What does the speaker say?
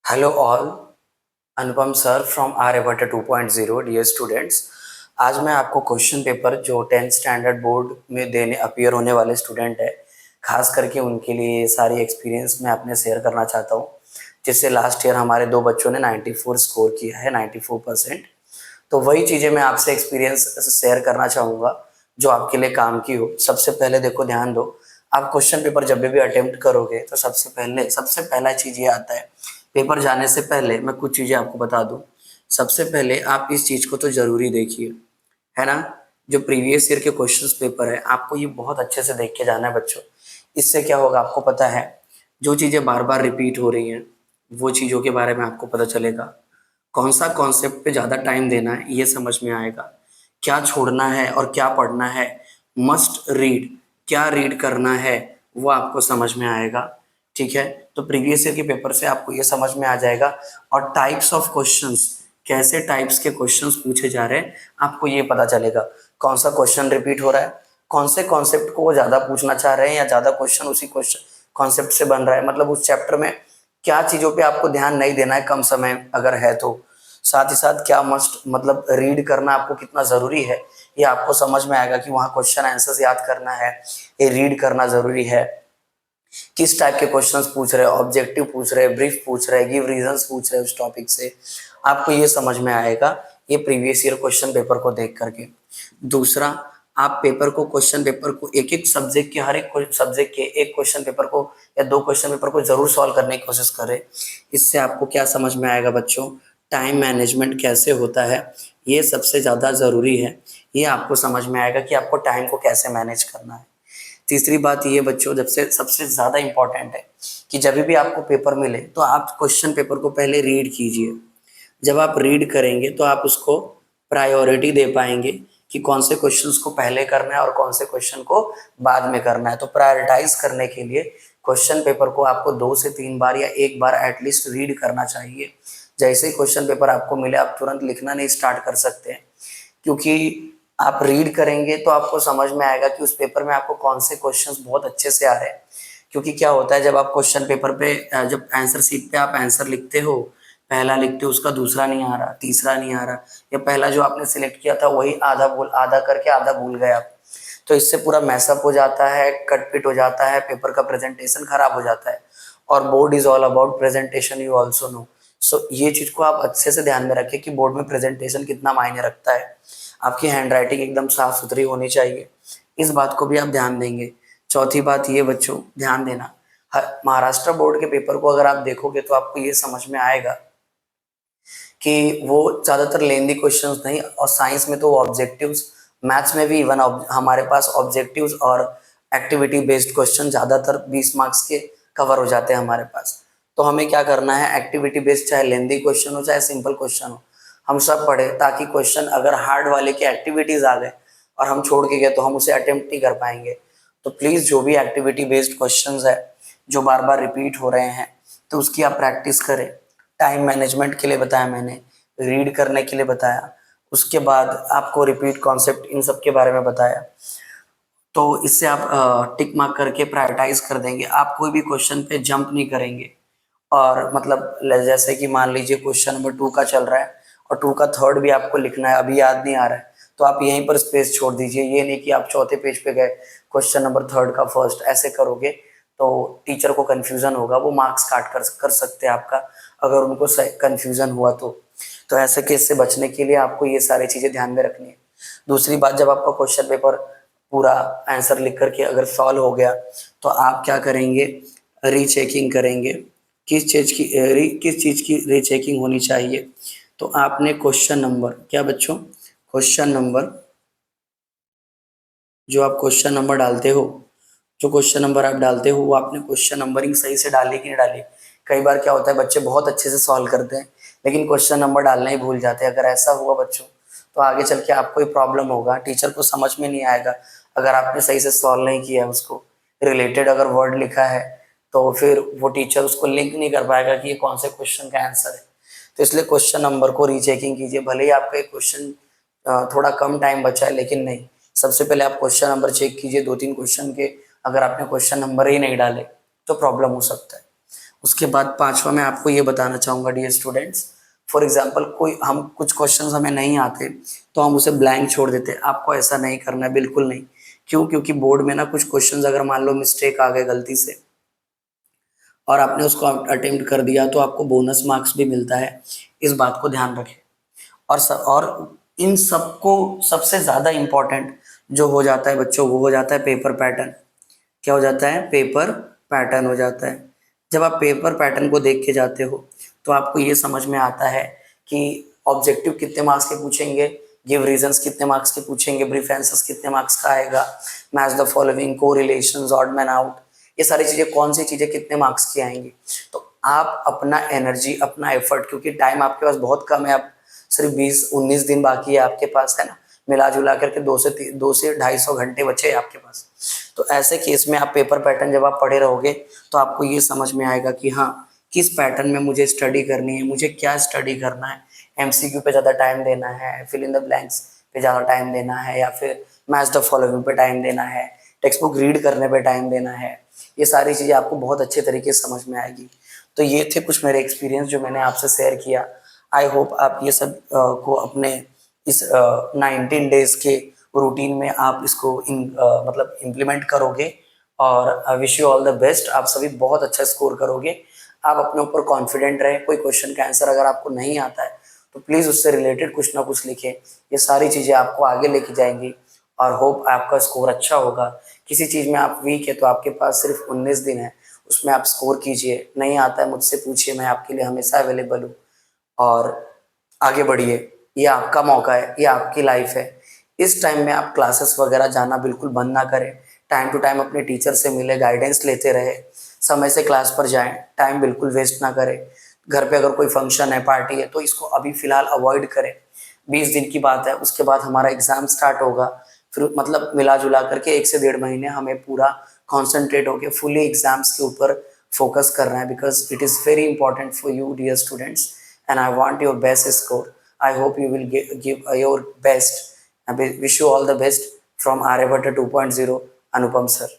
Hello all, Anupam sir from Aryabhatta 2.0। Dear students, आज मैं आपको क्वेश्चन पेपर जो 10th स्टैंडर्ड बोर्ड में देने अपीयर होने वाले स्टूडेंट है, खास करके उनके लिए ये सारी एक्सपीरियंस मैं अपने शेयर करना चाहता हूँ। जिससे लास्ट ईयर हमारे दो बच्चों ने 94 स्कोर किया है, 94%। तो वही चीज़ें मैं आपसे एक्सपीरियंस शेयर करना चाहूँगा जो आपके लिए काम की हो। सबसे पहले देखो, ध्यान दो, आप क्वेश्चन पेपर जब भी अटेम्प्ट करोगे तो सबसे पहला चीज़ ये आता है। पेपर जाने से पहले मैं कुछ चीज़ें आपको बता दूं। सबसे पहले आप इस चीज़ को तो ज़रूरी देखिए, है ना। जो प्रीवियस ईयर के क्वेश्चंस पेपर है, आपको ये बहुत अच्छे से देख के जाना है बच्चों। इससे क्या होगा आपको पता है, जो चीज़ें बार बार रिपीट हो रही हैं वो चीज़ों के बारे में आपको पता चलेगा। कौन सा कॉन्सेप्ट पे ज़्यादा टाइम देना है ये समझ में आएगा, क्या छोड़ना है और क्या पढ़ना है, मस्ट रीड क्या रीड करना है वो आपको समझ में आएगा। ठीक है, तो प्रीवियस ईयर के पेपर से आपको ये समझ में आ जाएगा। और टाइप्स ऑफ क्वेश्चंस, कैसे टाइप्स के क्वेश्चंस पूछे जा रहे हैं आपको ये पता चलेगा। कौन सा क्वेश्चन रिपीट हो रहा है, कौन से कॉन्सेप्ट को वो ज़्यादा पूछना चाह रहे हैं या ज़्यादा क्वेश्चन उसी क्वेश्चन कॉन्सेप्ट से बन रहा है, मतलब उस चैप्टर में क्या चीज़ों पे आपको ध्यान नहीं देना है कम समय अगर है तो। साथ ही साथ क्या मस्ट मतलब रीड करना आपको कितना ज़रूरी है ये आपको समझ में आएगा कि वहाँ क्वेश्चन आंसर्स याद करना है, ये रीड करना ज़रूरी है। किस टाइप के क्वेश्चंस पूछ रहे हैं, ऑब्जेक्टिव पूछ रहे हैं, ब्रीफ पूछ रहे हैं, गिव रीजंस पूछ रहे हैं उस टॉपिक से, आपको ये समझ में आएगा ये प्रीवियस ईयर क्वेश्चन पेपर को देख करके। दूसरा, आप पेपर को क्वेश्चन पेपर को एक एक सब्जेक्ट के हर एक सब्जेक्ट के एक क्वेश्चन पेपर को या दो क्वेश्चन पेपर को जरूर सॉल्व करने की कोशिश करें। इससे आपको क्या समझ में आएगा बच्चों, टाइम मैनेजमेंट कैसे होता है, ये सबसे ज़्यादा ज़रूरी है। ये आपको समझ में आएगा कि आपको टाइम को कैसे मैनेज करना है। तीसरी बात ये बच्चों, जब से सबसे ज़्यादा इम्पॉर्टेंट है कि जब भी आपको पेपर मिले तो आप क्वेश्चन पेपर को पहले रीड कीजिए। जब आप रीड करेंगे तो आप उसको प्रायोरिटी दे पाएंगे कि कौन से क्वेश्चंस को पहले करना है और कौन से क्वेश्चन को बाद में करना है। तो प्रायोरिटाइज करने के लिए क्वेश्चन पेपर को आपको 2 से 3 बार या एक बार एटलीस्ट रीड करना चाहिए। जैसे ही क्वेश्चन पेपर आपको मिले आप तुरंत लिखना नहीं स्टार्ट कर सकते हैं, क्योंकि आप रीड करेंगे तो आपको समझ में आएगा कि उस पेपर में आपको कौन से क्वेश्चंस बहुत अच्छे से आ रहे हैं। क्योंकि क्या होता है, जब आप क्वेश्चन पेपर पे जब आंसर शीट पे आप आंसर लिखते हो, पहला लिखते हो उसका दूसरा नहीं आ रहा, तीसरा नहीं आ रहा, या पहला जो आपने सिलेक्ट किया था वही आधा करके आधा भूल गए आप, तो इससे पूरा मैसअप हो जाता है, कट पिट हो जाता है, पेपर का प्रेजेंटेशन खराब हो जाता है। और board is all about presentation, you also know. So ये चीज को आप अच्छे से ध्यान में रखें कि बोर्ड में प्रेजेंटेशन कितना मायने रखता है। आपकी हैंड राइटिंग एकदम साफ सुथरी होनी चाहिए, इस बात को भी आप ध्यान देंगे। चौथी बात ये बच्चों ध्यान देना, महाराष्ट्र बोर्ड के पेपर को अगर आप देखोगे तो आपको ये समझ में आएगा कि वो ज़्यादातर लेंदी क्वेश्चंस नहीं, और साइंस में तो ऑब्जेक्टिव्स, मैथ्स में भी इवन हमारे पास ऑब्जेक्टिव्स और एक्टिविटी बेस्ड क्वेश्चन ज़्यादातर 20 मार्क्स के कवर हो जाते हैं हमारे पास। तो हमें क्या करना है, एक्टिविटी बेस्ड चाहे लेंदी क्वेश्चन हो चाहे सिंपल क्वेश्चन हो, हम सब पढ़े, ताकि क्वेश्चन अगर हार्ड वाले के एक्टिविटीज आ गए और हम छोड़ के गए तो हम उसे अटेम्प्ट नहीं कर पाएंगे। तो प्लीज़ जो भी एक्टिविटी बेस्ड क्वेश्चंस है जो बार बार रिपीट हो रहे हैं तो उसकी आप प्रैक्टिस करें। टाइम मैनेजमेंट के लिए बताया मैंने, रीड करने के लिए बताया, उसके बाद आपको रिपीट कॉन्सेप्ट इन सब के बारे में बताया। तो इससे आप टिक मार्क करके प्रायोरिटाइज कर देंगे, आप कोई भी क्वेश्चन पे जंप नहीं करेंगे। और मतलब जैसे कि मान लीजिए क्वेश्चन नंबर 2 का चल रहा है और 2 का थर्ड भी आपको लिखना है, अभी याद नहीं आ रहा है, तो आप यहीं पर स्पेस छोड़ दीजिए। ये नहीं कि आप चौथे पेज पे गए क्वेश्चन नंबर थर्ड का फर्स्ट, ऐसे करोगे तो टीचर को कंफ्यूजन होगा, वो मार्क्स काट कर सकते हैं आपका अगर उनको कंफ्यूजन हुआ तो ऐसे केस से बचने के लिए आपको ये सारी चीज़ें ध्यान में रखनी है। दूसरी बात, जब आपका क्वेश्चन पेपर पूरा आंसर लिख करके अगर सॉल्व हो गया तो आप क्या करेंगे, रीचेकिंग करेंगे। किस चीज़ की रीचेकिंग होनी चाहिए, तो आपने क्वेश्चन नंबर, क्या बच्चों, क्वेश्चन नंबर, जो आप क्वेश्चन नंबर डालते हो, जो क्वेश्चन नंबर आप डालते हो वो आपने क्वेश्चन नंबरिंग सही से डाली कि नहीं डाली। कई बार क्या होता है बच्चे बहुत अच्छे से सॉल्व करते हैं लेकिन क्वेश्चन नंबर डालना ही भूल जाते हैं। अगर ऐसा हुआ बच्चों तो आगे चल के आपको ही प्रॉब्लम होगा, टीचर को समझ में नहीं आएगा अगर आपने सही से सॉल्व नहीं किया उसको। रिलेटेड अगर वर्ड लिखा है तो फिर वो टीचर उसको लिंक नहीं कर पाएगा कि ये कौन से क्वेश्चन का आंसर है। तो इसलिए क्वेश्चन नंबर को रीचेकिंग कीजिए, भले ही आपका एक क्वेश्चन थोड़ा कम टाइम बचा है लेकिन नहीं, सबसे पहले आप क्वेश्चन नंबर चेक कीजिए। 2-3 क्वेश्चन के अगर आपने क्वेश्चन नंबर ही नहीं डाले तो प्रॉब्लम हो सकता है। उसके बाद पांचवा मैं आपको ये बताना चाहूँगा डियर स्टूडेंट्स, फॉर एग्जांपल कोई हम कुछ क्वेश्चंस हमें नहीं आते तो हम उसे ब्लैंक छोड़ देते हैं। आपको ऐसा नहीं करना है, बिल्कुल नहीं। क्यों? क्योंकि बोर्ड में ना कुछ क्वेश्चंस अगर मान लो मिस्टेक आ गए गलती से और आपने उसको अटेम्प्ट कर दिया तो आपको बोनस मार्क्स भी मिलता है, इस बात को ध्यान रखें। और इन सबको सबसे ज़्यादा इम्पोर्टेंट जो हो जाता है बच्चों, वो हो जाता है पेपर पैटर्न। क्या हो जाता है? पेपर पैटर्न हो जाता है। जब आप पेपर पैटर्न को देख के जाते हो तो आपको ये समझ में आता है कि ऑब्जेक्टिव कितने मार्क्स के पूछेंगे, गिव रीजंस कितने मार्क्स के पूछेंगे, ब्रीफ आंसर्स कितने मार्क्स का आएगा, match the following, correlations, odd man out, ये सारी चीज़ें कौन सी चीज़ें कितने मार्क्स की आएंगी। तो आप अपना एनर्जी, अपना एफर्ट, क्योंकि टाइम आपके पास बहुत कम है, आप सिर्फ 20-19 दिन बाकी है आपके पास, है ना, मिला जुला करके 2 से 250 घंटे बचे हैं आपके पास। तो ऐसे केस में आप पेपर पैटर्न जब आप पढ़े रहोगे तो आपको ये समझ में आएगा कि हाँ, किस पैटर्न में मुझे स्टडी करनी है, मुझे क्या स्टडी करना है, एमसीक्यू पे ज़्यादा टाइम देना है, फिल इन द ब्लैंक्स पे ज़्यादा टाइम देना है, या फिर मैच द फॉलोइंग पे टाइम देना है, टेक्स्ट बुक रीड करने पे टाइम देना है। ये सारी चीज़ें आपको बहुत अच्छे तरीके से समझ में आएगी। तो ये थे कुछ मेरे एक्सपीरियंस जो मैंने आपसे शेयर किया। आई होप आप ये सब को अपने इस 19 डेज के रूटीन में आप इसको मतलब इम्प्लीमेंट करोगे, और I wish you all the best. आप सभी बहुत अच्छा स्कोर करोगे। आप अपने ऊपर कॉन्फिडेंट रहे। कोई क्वेश्चन का आंसर अगर आपको नहीं आता है तो प्लीज़ उससे रिलेटेड कुछ ना कुछ लिखें। ये सारी चीज़ें आपको आगे लेके जाएंगी और होप आपका स्कोर अच्छा होगा। किसी चीज़ में आप वीक है तो आपके पास सिर्फ 19 दिन है, उसमें आप स्कोर कीजिए। नहीं आता है मुझसे पूछिए, मैं आपके लिए हमेशा अवेलेबल हूँ। और आगे बढ़िए, ये आपका मौका है, ये आपकी लाइफ है। इस टाइम में आप क्लासेस वगैरह जाना बिल्कुल बंद ना करें। टाइम टू टाइम अपने टीचर से मिले, गाइडेंस लेते रहे, समय से क्लास पर जाएं, टाइम बिल्कुल वेस्ट ना करें। घर पे अगर कोई फंक्शन है, पार्टी है, तो इसको अभी फ़िलहाल अवॉइड करें। 20 दिन की बात है, उसके बाद हमारा एग्ज़ाम स्टार्ट होगा। फिर मतलब मिला जुला करके 1 से 1.5 महीने हमें पूरा कॉन्सेंट्रेट होकर फुली एग्ज़ाम्स के ऊपर फोकस करना है, because it is very important for you dear students, and I want your best score. I hope you will give your best. I wish you all the best from Aryabhatta 2.0, Anupam sir.